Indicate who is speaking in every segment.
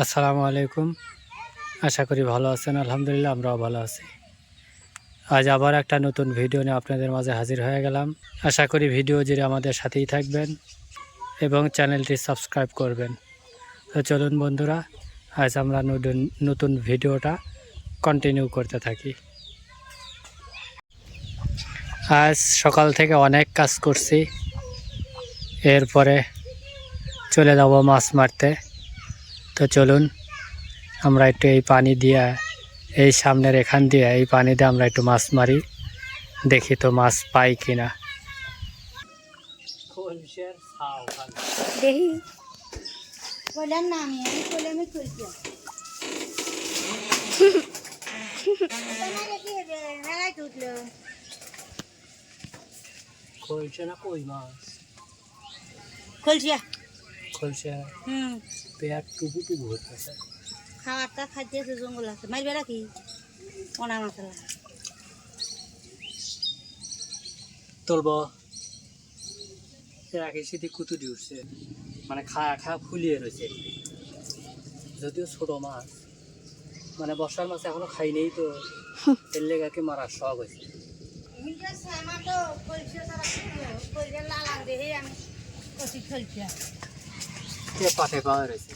Speaker 1: আসসালামু আলাইকুম। আশা করি ভালো আছেন। আলহামদুলিল্লাহ আমরাও ভালো আছি। আজ আবার একটা নতুন ভিডিও নিয়ে আপনাদের মাঝে হাজির হয়ে গেলাম। আশা করি ভিডিও জুড়ে আমাদের সাথেই থাকবেন এবং চ্যানেলটি সাবস্ক্রাইব করবেন। তো চলুন বন্ধুরা, আজ আমরা নতুন ভিডিওটা কন্টিনিউ করতে থাকি। আজ সকাল থেকে অনেক কাজ করছি, এরপরে চলে যাব মাছ মারতে। তো চলুন আমরা একটু এই পানি দিয়ে, এই সামনের এখান দিয়ে এই পানি দিয়ে আমরা একটু মাছ মারি, দেখি তো মাছ পাই কিনা।
Speaker 2: দেখি কইলাম না আমি কইলে আমি কইছি মেলায় উঠলো
Speaker 1: খলছে না কই মাছ?
Speaker 2: খলছিয়া
Speaker 1: খলছে। পেট টুকু টুকু হচ্ছে।
Speaker 2: খাবারটা খাইতে আছে জঙ্গল আছে মারবে রাখি ওনা মশলা
Speaker 1: তুলব রাখি সেটি কুতুটি উঠছে, মানে খা ফুলিয়ে রয়েছে। যদিও ছোট মাছ, মানে বর্ষার মাছ এখনো খাই নেই, তো এর লেগাকে মারার শখ হয়েছে। পাঠে পাওয়া রয়েছে।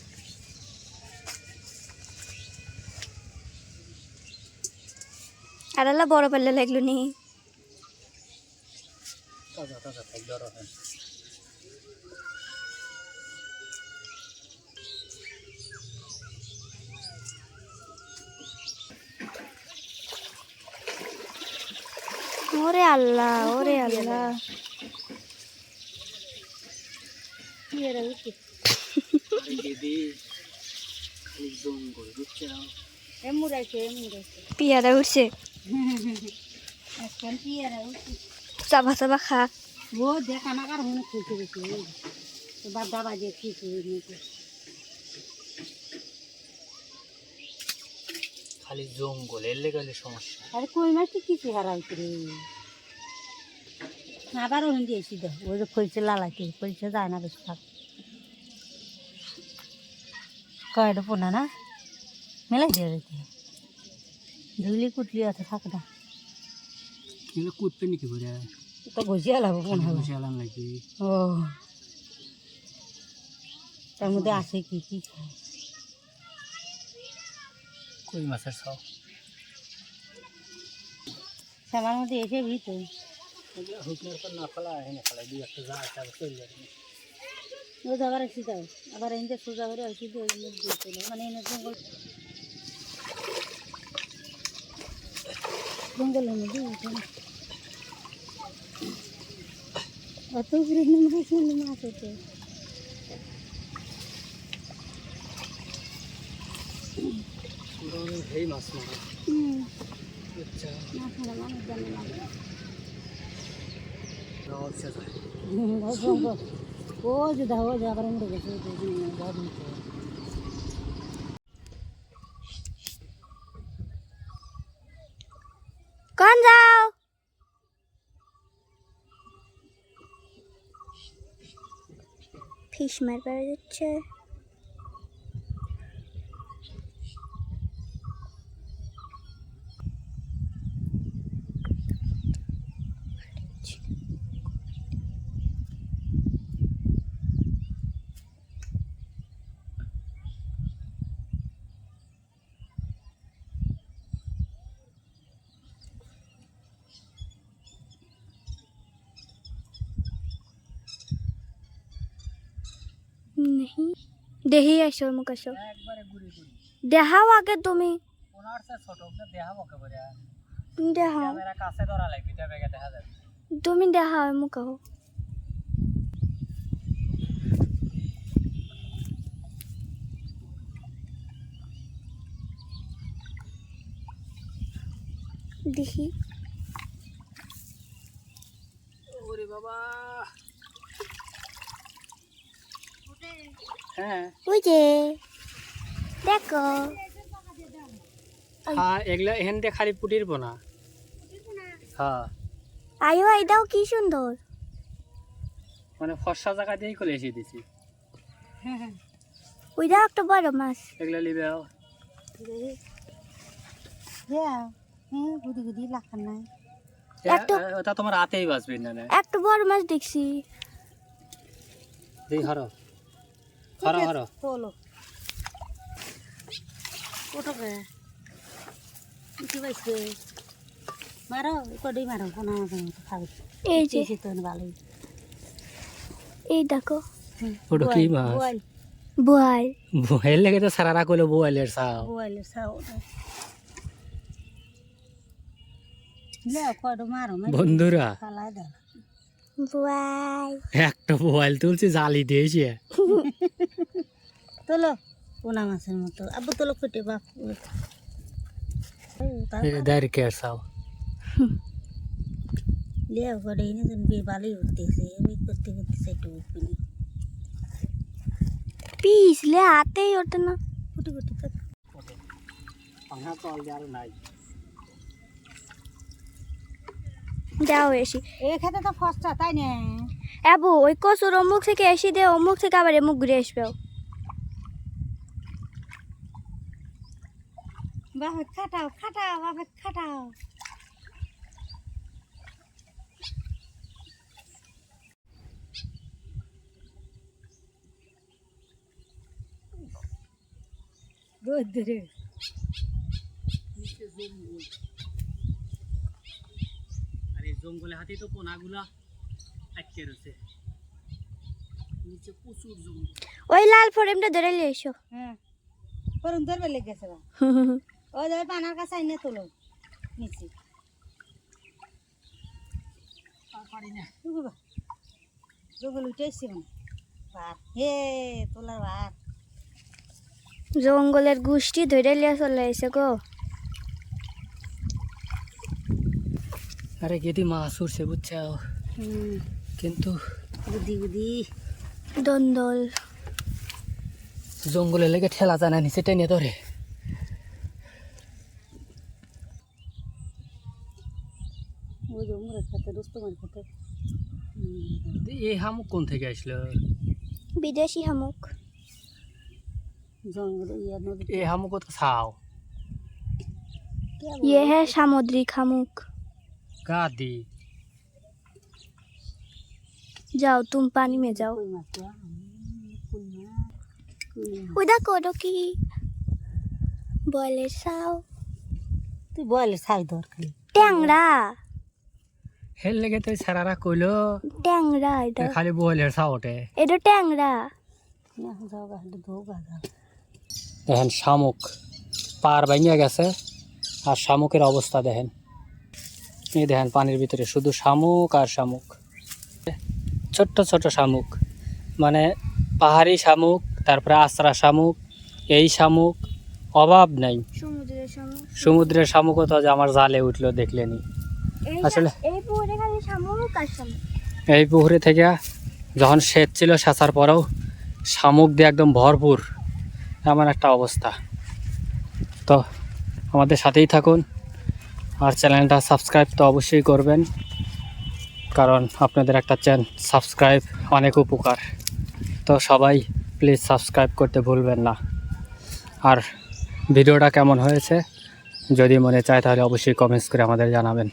Speaker 3: আড়ালা বড় পাল্লা লাগলো নি
Speaker 1: তাজা তাজা থাকবে আরো।
Speaker 3: ওরে আল্লাহ, ওরে আল্লাহ।
Speaker 1: দিদি জঙ্গল বুঝছে,
Speaker 3: পিয়ারা উঠছে, চাবা চাবা খা।
Speaker 2: ও দেখ আমাকে আর মনে খুলতে গেছে বাদা বাজে কি
Speaker 1: খালি জঙ্গল, এর লেগালে সমস্যা।
Speaker 2: আরে কই মাছ তো কিছু হারাইছে রে আবার ওখান দিয়েছি দেখ ওই যে ফলছে লালাইতে ফলছে যায় না বেশি থাক কয়টা পোনা না মেলাই দিয়ে রেখে ধুলি কুটলি আছে থাক না
Speaker 1: কিন্তু কুদতে নাকি ঘুরে
Speaker 2: তো গজিয়া লাগবো পোনা
Speaker 1: বসে আলাম নাকি।
Speaker 2: ও তার মধ্যে আছে কি কি খায়
Speaker 1: কই মাছের সব
Speaker 2: সামার মধ্যে এসে ভিতর
Speaker 1: হুকনের পর না ফেলা এনে ফেলা দুই একটা যা একটা চলে যাবে।
Speaker 2: ও আবার আসি যাও আবার এনে সোজা করে আসি মানে এনে জঙ্গল জঙ্গলের মধ্যে অত ঘুরে মাছ মাছ হতো
Speaker 1: এই মাছ মারা। আচ্ছা
Speaker 2: মাছ মারা মানুষ জানে না
Speaker 1: জঙ্গল
Speaker 2: ও যে দাও যে আবার মরে গেছে
Speaker 3: কোন যাও? ফিশ মারবার যাচ্ছে। नहीं দেহি আসো মুখ আসো
Speaker 1: একবারে ঘুরে ঘুরে
Speaker 3: দেখাও আগে তুমি
Speaker 1: ওনার সে ছোট দেখাবো একেবারে।
Speaker 3: তুমি দেখাও
Speaker 1: ক্যামেরা কাছে ধরা লাগবে তবে দেখা যাবে।
Speaker 3: তুমি দেখাও মুখ আও দেখি।
Speaker 1: ওরে বাবা, হ্যাঁ
Speaker 3: ওই যে দেখো
Speaker 1: হ্যাঁ এগুলা এখান দিয়ে খালি পুটির বোনা। হ্যাঁ
Speaker 3: আয়ো এটাও কি সুন্দর
Speaker 1: মানে ফর্সা জায়গা দিয়েই চলে এসে দিছি।
Speaker 3: ওইটা একটা বড় মাছ।
Speaker 1: এগুলো নিবে
Speaker 2: হ্যাঁ হ্যাঁ গুদি গুদি লাখান নাই
Speaker 1: ওটা তোমার হাতেই বাঁচবি না
Speaker 3: একটা বড় মাছ দেখছি।
Speaker 1: দেই হারো হারো হারো
Speaker 2: তোলো ওটাকে কি পাইছে মারো কডি মারো কোন আমাদের মতো খাবে
Speaker 3: এই যে
Speaker 2: এই তো ভালোই
Speaker 3: এই দেখো
Speaker 1: ওটা কি মাছ
Speaker 2: বোয়াল
Speaker 3: বোয়াল।
Speaker 1: বোয়াল লেগে তো সারা রাখলো বোয়ালের সাও
Speaker 2: বোয়ালের সাও লে কড মারো
Speaker 1: বন্ধুরা
Speaker 2: খালাই দাও
Speaker 3: বোয়াল
Speaker 1: একটা বোয়াল তুলছি জালি দিয়েছি
Speaker 2: তোলো পোনা মাছের মতো আব্বু তোলো কেটে বাপ
Speaker 1: দেরকে সাও
Speaker 2: লিয়া করে এনে বে ভালোই উঠতেছে আমি করতে করতে সেটা উঠবিনি
Speaker 3: পিছলে হাতেই ওঠে না।
Speaker 2: কুটি কুটি তো
Speaker 1: পাঙা তো আর নাই
Speaker 3: যাও এসি
Speaker 2: এই খেতে তো ফসটা তাই না
Speaker 3: এবু ওই কচুর অমুক থেকে এসি দে অমুক থেকে আবার এমুক ঘুরে আসবে।
Speaker 2: বাপে খাটাও খাটাও বাপে খাটাও ধরে
Speaker 1: আর এই জঙ্গলে হাতি তো পোনাগুলা আটকে রয়েছে নিচে প্রচুর জঙ্গল
Speaker 3: ওই লাল ফরেমটা ধরে নিয়ে এসো।
Speaker 2: হ্যাঁ করুন ধরবে লেগেছে বা ওই যাবে পানার কাছে আইনে তোলো নিচে জঙ্গল উঠে এসছি মানে ভাত হে তোলার ভাত
Speaker 3: জঙ্গলের গোষ্ঠী ধরে নিয়ে চলে এসে গো।
Speaker 1: আরে গেদি মাছ উঠছে বুঝছো কিন্তু
Speaker 2: গুদি গুদি
Speaker 3: দন্দল
Speaker 1: জঙ্গলে লেগে ঠেলা জানা নিচে টেনে ধরে
Speaker 2: ওই জঙ্গলের খেতে রুস্তমের খেতে
Speaker 1: এই হামুক কোন থেকে আসলো
Speaker 3: বিদেশি শামুক।
Speaker 2: জঙ্গল ইয়ে নদী
Speaker 1: এই হামুক তো ছাও
Speaker 3: ये है सामुद्रिक শামুক।
Speaker 1: গাদি
Speaker 3: जाओ तुम पानी में जाओ।
Speaker 2: কই মাছ কই মাছ
Speaker 3: उधर कोडो की বলে সাও
Speaker 2: তুই বলে ছাই ধর খালি
Speaker 3: ট্যাংরা
Speaker 1: হেল লেগে তো সারারা কইলো
Speaker 3: ট্যাংরা এটা
Speaker 1: খালি বলের সাওটে
Speaker 3: এটা ট্যাংরা।
Speaker 2: যাও গা ধো গা যাও
Speaker 1: দেখেন শামুক পার ভাঙিয়া গেছে আর শামুকের অবস্থা দেখেন এই দেখেন পানির ভিতরে শুধু শামুক আর শামুক ছোট্ট ছোট শামুক মানে পাহাড়ি শামুক তারপরে আশ্রা শামুক এই শামুক অভাব নাই
Speaker 3: সমুদ্রের শামুক।
Speaker 1: সমুদ্রের শামুকও তো আজ আমার জালে উঠলো দেখলেনি আসলে
Speaker 3: এই পুকুরে খালি শামুক আর শামুক।
Speaker 1: এই পুকুরে থেকে যখন সেচ ছিল সেচার পরেও শামুক দিয়ে একদম ভরপুর এমন একটা অবস্থা। তো আমাদের সাথেই থাকুন আর চ্যানেলটা সাবস্ক্রাইব তো অবশ্যই করবেন কারণ আপনাদের একটা সাবস্ক্রাইব অনেক উপকার। তো সবাই প্লিজ সাবস্ক্রাইব করতে ভুলবেন না। আর ভিডিওটা কেমন হয়েছে যদি মনে চায় তাহলে অবশ্যই কমেন্টস করে আমাদের জানাবেন।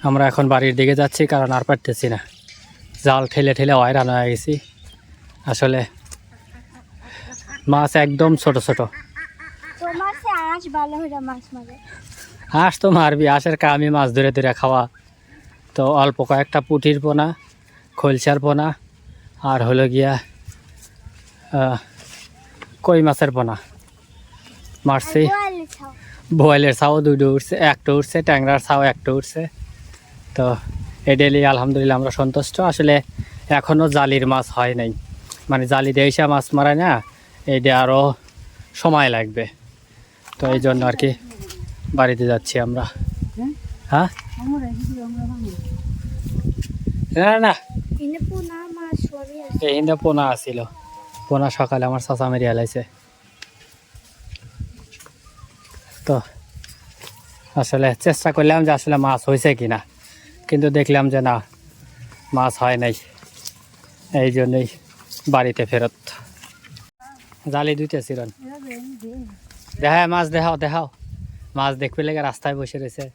Speaker 1: আমরা এখন বাড়ির দিকে যাচ্ছি কারণ আর পারতেছি না, জাল ঠেলে ঠেলে হয়রান হয়ে গেছি। আসলে মাছ একদম ছোট ছোট।
Speaker 3: তোমার সে আঁশ ভালো হয়ে মাছ মারে।
Speaker 1: হাঁস তো মারবি, হাঁসের কামি মাছ ধরে ধরে খাওয়া। তো অল্প কয়েকটা পুঁটির পোনা, খলসার পোনা আর হলো গিয়া কই মাছের পোনা মারছি। বোয়ালের ছাও দুটো উঠছে, একটা উঠছে, ট্যাংরার ছাও একটা উঠছে। তো এডেলি আলহামদুলিল্লাহ আমরা সন্তুষ্ট। আসলে এখনও জালির মাছ হয় নাই, মানে জালি দিয়ে এসে মাছ মারায় না, এইটা আরও সময় লাগবে। তো এই জন্য আর কি বাড়িতে যাচ্ছি আমরা। হ্যাঁ না না
Speaker 3: এনে পোনা মাছ সবই আছে।
Speaker 1: এই হিন্দে পোনা আসছিল, পোনা সকালে আমার চাচা মেরে হেলাইছে। তো আসলে চেষ্টা করলাম যে আসলে মাছ হয়েছে কিনা, কিন্তু দেখলাম যে না, মাছ হয় নাই। এই জন্যই বাড়িতে ফেরত। জালি দুইটা চিরন দেখা মাছ দেখাও দেখাও মাছ দেখবে লেগে রাস্তায় বসে রয়েছে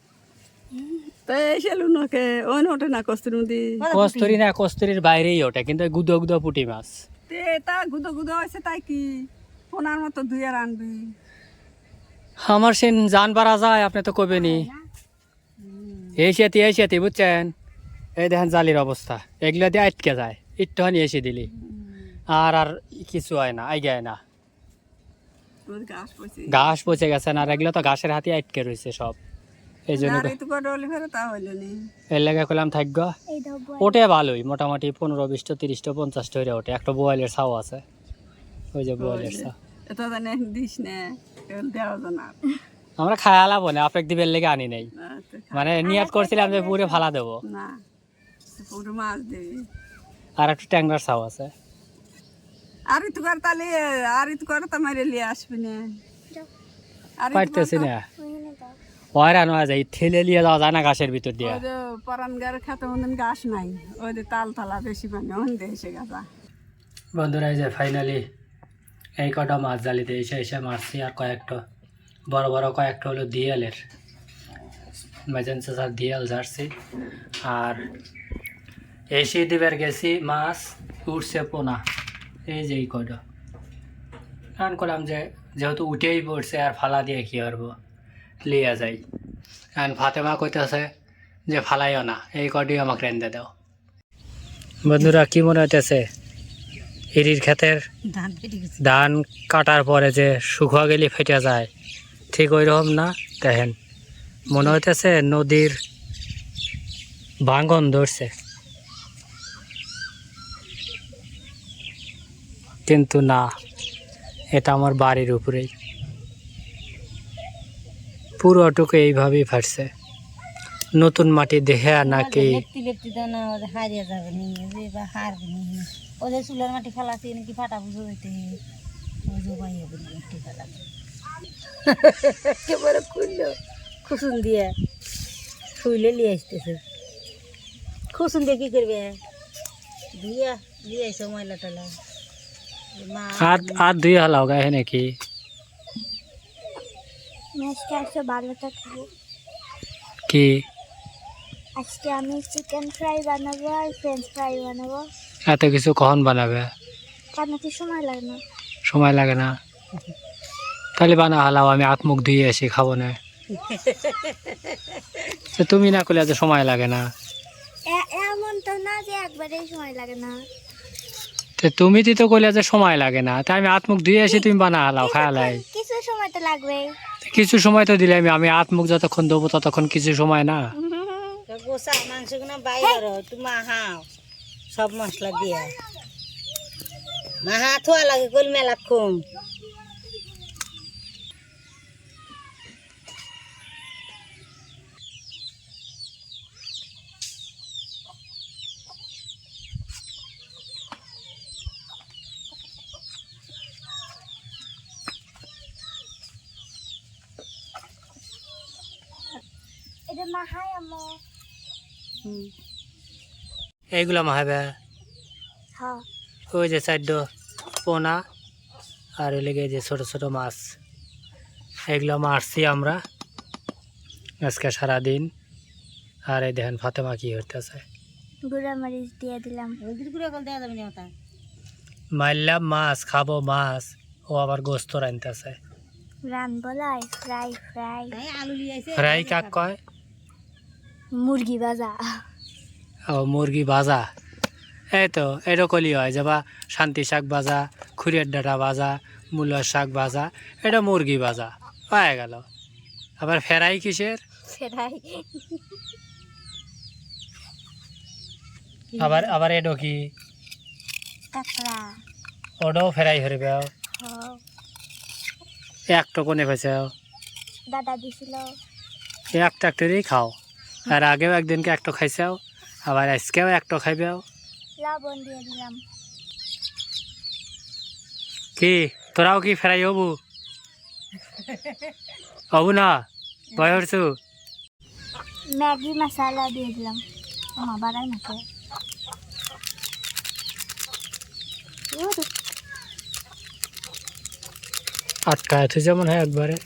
Speaker 4: তো এসে লুনকে ওন ওঠে না কস্তুর মধ্যে
Speaker 1: কস্তুরি না কস্তুরির বাইরেই ওঠে কিন্তু গুদো গুদো পুঁটি মাছ
Speaker 4: তে তা গুদো গুদো হয়েছে তাই কি ওনার মতো দুই আর আনবি
Speaker 1: আমার সে জান পারা যায় আপনি তো কবেনি এই সেতি বুঝছেন এই দেখেন জালির অবস্থা এগুলো দিয়ে আটকে যায় একটুখানি এসে দিলি আর আর কিছু হয় না আইগে না
Speaker 4: ওর ঘাস পড়ছে
Speaker 1: ঘাস পচে গেছে না আর এগুলো তো ঘাসের হাতে আটকে রয়েছে সব এই জন্য
Speaker 4: আর একটু করে ডলি ফেরে তা হইল নি
Speaker 1: এর লেগে করলাম থাকব
Speaker 3: এই দাও বল।
Speaker 1: ওটে ভালোই মোটামুটি 15-20 30 50 হয়ে ওঠে একটা বোয়ালের ছাও আছে ওই যে বোয়ালের ছাও
Speaker 4: এটা জানে দিস না কেউ দেওয়া জানা
Speaker 1: আমরা খায়ালাবো না আপনাকে দিবের লেগে আনি নাই মানে নিয়াত করছিলাম যে পুরে ফালা দেবো
Speaker 4: না পুরো মাছ দেবি
Speaker 1: আর একটা ট্যাংরার ছাও আছে
Speaker 4: আর একটু করে তাহলে আর একটু করে তো মেরে নিয়ে আসবি না আর
Speaker 1: পারতেছি না
Speaker 3: ওখানে দাও।
Speaker 1: হয়রান হয়ে যায় ঠেলে নিয়ে যাওয়া যায় না ঘাসের ভিতর দিয়ে
Speaker 4: ওই যে পরান গারে খেতে ওদের ঘাস নাই ওই যে তাল তালা বেশি মানে ওন এসে গেছে
Speaker 1: বন্ধুরা এই যে ফাইনালি এই কটা মাছ জালিতে এসে মারছি আর কয়েকটা বড় বড় কয়েকটা হলো দিয়ালের মেজেন্সার দিয়াল জার্সি আর এসে দিবার গেছি মাছ উঠছে পোনা এই যে এই কটা কারণ করলাম যে যেহেতু উঠেই পড়ছে আর ফালা দিয়ে কী করবো লিয়া যাই কারণ ফাতেমা কইতেছে যে ফালাইও না এই কটি আমাকে রেন্দে দাও বন্ধুরা কি মনে হইতেছে ইরির ক্ষেতের
Speaker 2: ধান ফেটে গেছে
Speaker 1: ধান কাটার পরে যে শুকা গেলে ফেটে যায় ঠিক ওই রকম না দেখেন মনে হইতেছে নদীর ভাঙন ধরছে কিন্তু না এটা আমার বাড়ির উপরেই পুরোটুকু এইভাবেই ফাটছে নতুন মাটি দেখে নাকি
Speaker 2: লেপটি লেপটি দানা হারিয়ে যাবে নি যে বা হারবে নি ওদের চুলের মাটি ফেলাছে নাকি ফাটা বুঝো যেতে ওই যে বাইয়ে বলি মাটি ফেলা একেবারে খুললো খুসুন দিয়ে খুইলে নিয়ে আসতেছে খুসুন দিয়ে কি করবে ধুইয়া দিয়ে এসে ময়লা টলা মা
Speaker 1: আর দুই হালাও গায়ে নাকি
Speaker 3: আমি আজকে একটা ভালোটা খাবো।
Speaker 1: কি
Speaker 3: আজকে আমি চিকেন ফ্রাই বানাবো আর ফ্রেঞ্চ ফ্রাই বানাবো।
Speaker 1: এত কিছু কখন বানাবে
Speaker 3: কেন কি সময় লাগে না?
Speaker 1: সময় লাগে না তাহলে বানা হালাও আমি হাত মুখ ধুয়ে এসে খাবো না তো তুমি না করলে এত সময় লাগে না
Speaker 3: এমন তো না যে একবারেই সময় লাগে না।
Speaker 1: তো তুমি তো করলে যে সময় লাগে না তাই আমি হাত মুখ ধুয়ে এসে তুমি বানা হালাও খায়ালাই
Speaker 3: কিছু সময় তো লাগবে।
Speaker 1: কিছু সময় তো দিলে আমি হাত মুখ যতক্ষণ দেবো ততক্ষণ কিছু সময় না
Speaker 2: গোসা মাংস গুনা বাইর তুমি হাও সব মশলা দিয়ে মাহা থোয়া লাগে কল মেলা কম
Speaker 3: এটা মাহাই আমো।
Speaker 1: এইগুলা মাহাবে
Speaker 3: হ্যাঁ
Speaker 1: ওই যে চারড পোনা আর ওই লেগে যে ছোট ছোট মাছ এগুলো মারছি আমরা আজকে সারাদিন আর এই দেখেন ফাতেমা কি হইতেছে
Speaker 3: গুঁড়া মরিচ দিয়ে দিলাম।
Speaker 2: গুড়া কল দেওয়া যাবে না ওটা
Speaker 1: মারলাম মাছ খাবো মাছ ও আবার গোস্ত রানতেছে
Speaker 3: রান বলাই ফ্রাই ফ্রাই
Speaker 2: আলু লিয়ে আইছে
Speaker 1: ফ্রাই কাক কয়
Speaker 3: মুরগি ভাজা।
Speaker 1: ও মুরগি ভাজা এই তো এরকমই হয় যেবা শান্তি শাক ভাজা খুঁড়িয়ার ডাঁটা ভাজা মূলার শাক ভাজা এটা মুরগি ভাজা হয়ে গেল আবার ফ্রাই কিসের
Speaker 3: ফ্রাই
Speaker 1: আবার আবার এডো কি
Speaker 3: কাঁকড়া।
Speaker 1: ওটাও ফ্রাই হরিবে
Speaker 3: হ্যাঁ
Speaker 1: একটা কোনে ফেছে
Speaker 3: দাদা দিছিল।
Speaker 1: একটা একটারই খাও আর আগেও একদিনকে একটা খাইছাও আবার আজকেও একটা খাইবেও
Speaker 3: লবণ দিয়ে দিলাম।
Speaker 1: কি তোরাও কি ফ্রাই হবু হবু না ভয় হরছু
Speaker 3: ম্যাগি মশলা দিয়ে দিলাম। আমার বাড়াই নাকি
Speaker 1: আটকায় তুই যেমন হয় একবারে।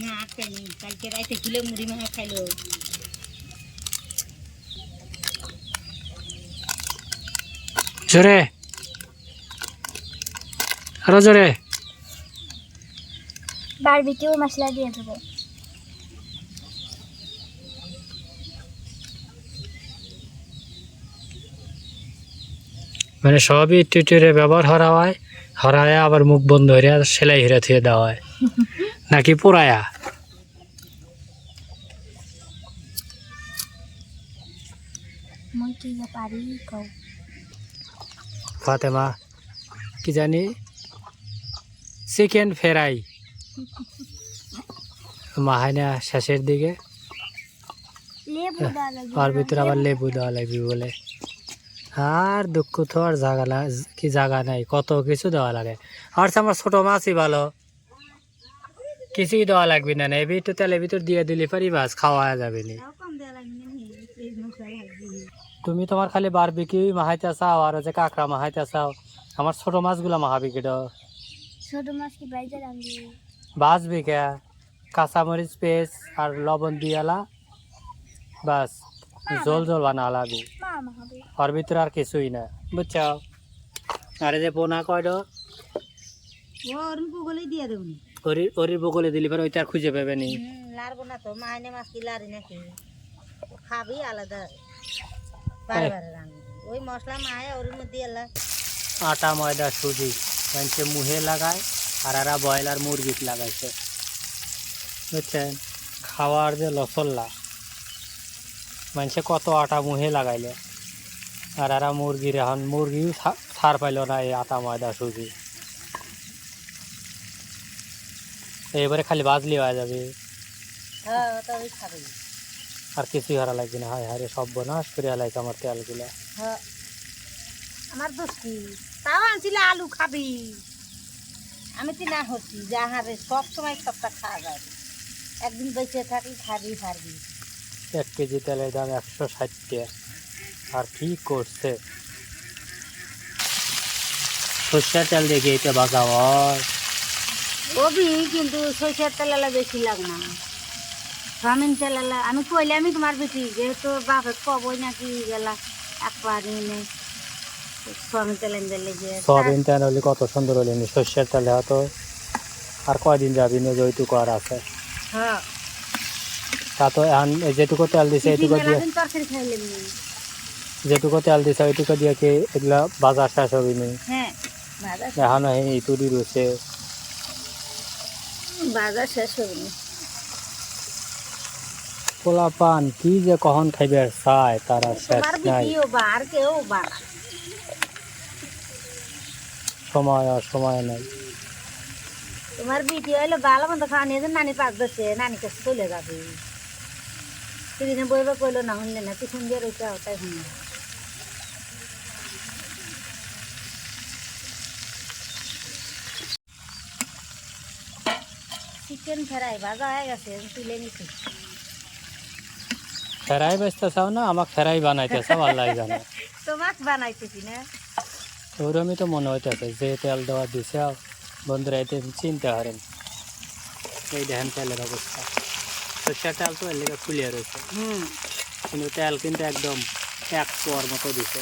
Speaker 2: না আটকায়নি, কালকে রাইতে খুলে মুড়ি মাখা খাইলো।
Speaker 1: জোরে, আরো জোরে।
Speaker 3: বারবিকিউ মশলা দিয়ে দেবো।
Speaker 1: মানে সবই টিউটোরিয়ালে ব্যবহার করা হয়, হরায় আবার মুখ বন্ধ হয়ে সেলাই হিরে থুয়ে দেওয়া হয় নাকি পোড়ায়া?
Speaker 3: মই কি যে পারি কও।
Speaker 1: ফাতেমা কি জানি চিকেন ফ্রাই মাহাইনা শেষের দিকে,
Speaker 3: লেবু দেওয়া লাগবে।
Speaker 1: আর ভিতরে আবার লেবু দেওয়া লাগবে বলে। আর দুঃখ তো আর জায়গা কি জায়গা নাই, কত কিছু দেওয়া লাগে। আর আমার ছোট মাছই ভালো, কিছুই দেওয়া লাগবে না। এ ভিতর তেলের ভিতর দিয়ে দিলে পারি বাস খাওয়া যাবে না।
Speaker 2: কম দেওয়া লাগবে না, এই মশলা লাগবে।
Speaker 1: তুমি তোমার খালি বারবিকিউ মাহাইতে চাও আর যে কাঁকড়া মাহাইতে চাও, আমার ছোট মাছগুলা মাহাবি কেটো।
Speaker 3: ছোট মাছ কি বাইজে রাখবি?
Speaker 1: বাঁচবি কে, কাঁচামরিচ পেস্ট আর লবণ দিয়ালা বাস, জল জল বানা লাগবে।
Speaker 3: মা মাখাবে।
Speaker 1: ওর ভিতরে আর কিছুই না, বুঝছো? আরে যে পোনা কয়ডো
Speaker 2: ওর বগলে দিয়ে দেবো নি।
Speaker 1: ওরির বগলে দিলি পরে ওইটা আর খুঁজে পাবে নি।
Speaker 2: লারবো না তো, মাইনে মাছ কি লারি নাকি? খাবি আলাদা, বারে বারে রান্না ওই মশলা মায়ে ওর মধ্যে এলা।
Speaker 1: আটা ময়দা সুজি মানুষে মুহে লাগায়, আর এরা ব্রয়লার মুরগি লাগাইছে, বুঝছেন? খাওয়ার যে লসল্লা, মানুষে কত আটা মুহে লাগাইলে, আর এরা মুরগির এখন মুরগিও ছাড় পাইল না এই আটা ময়দা সুজি। এবারে খালি বাজলি হয়ে যাবে,
Speaker 2: হ্যাঁ তবে খাবি।
Speaker 1: আর কিছুই হারা লাগবে না। হায় হারে সব বনাশ করে হালাইছে আমার তেলগুলা।
Speaker 2: হ্যাঁ আমার দোষ কি, তাও আনছিলে আলু খাবি। আমি তো না হচ্ছি যে আহারে সব সময় সবটা খাওয়া যাবে, একদিন বেঁচে থাকি খাবি পারবি।
Speaker 1: 1 কেজি তেলের দাম 160 টাকা। আর কি করছে, সর্ষের তেল দেখে এটা বাজা হয়।
Speaker 2: ওবি কিন্তু সরষের তেলালা বেশি লাগ না, সয়াবিন তেলালা। আমি কইলে আমি তোমার বেশি যেহেতু বাপে কবই নাকি গেলা একবার নিয়ে সয়াবিন তেল এনে লেগে।
Speaker 1: সয়াবিন তেল হলে কত সুন্দর হলে, সর্ষের তেলে হয়তো আর কয়দিন যাবি না, যেটুকু আর আছে।
Speaker 2: হ্যাঁ
Speaker 1: তা তো এখন যেটুকু তেল দিছে এইটুকু দিয়ে,
Speaker 2: তরকারি খাইলে
Speaker 1: যেটুকু তেল দিছে ওইটুকু দিয়ে কি এগুলা বাজার শেষ হবি নি?
Speaker 2: হ্যাঁ ভাজা
Speaker 1: এখন এই তুরি রয়েছে,
Speaker 2: ভাজা শেষ হবে না।
Speaker 1: পোলা পান কি যে কখন খাইবে আর চায় তারা শেষ
Speaker 2: তোমার
Speaker 1: নাই।
Speaker 2: বিটিও বা আর কেউ বা
Speaker 1: সময় আর সময় নাই।
Speaker 2: তোমার বিটি হইলে ভালো মন্দ খাওয়া নিয়ে নানি পাক দিচ্ছে, নানি কাছে চলে যাবে। সেদিনে বইবা কইলো না, শুনলে না, তুই শুনবে রয়েছে ওটাই শুনবে। চিকেন ফ্রাই ভাজা হয়ে গেছে, তুলে নিচ্ছি।
Speaker 1: ফেরাই বেচতে চাও না আমাকে ফেরাই বানাইতে চাও, আল্লাহ জানে।
Speaker 2: তোমাকে বানাইতেছি না।
Speaker 1: ওরমই তো মনে হইতেছে যে তেল দেওয়া দিছে, বন্ধুরা এতে চিনতে পারেন। এই দেখেন তেলের অবস্থা, সর্ষের তেল তো এর লেগে ফুলিয়ে রয়েছে, কিন্তু তেল কিন্তু একদম 1 পোয়ার মতো দিছে।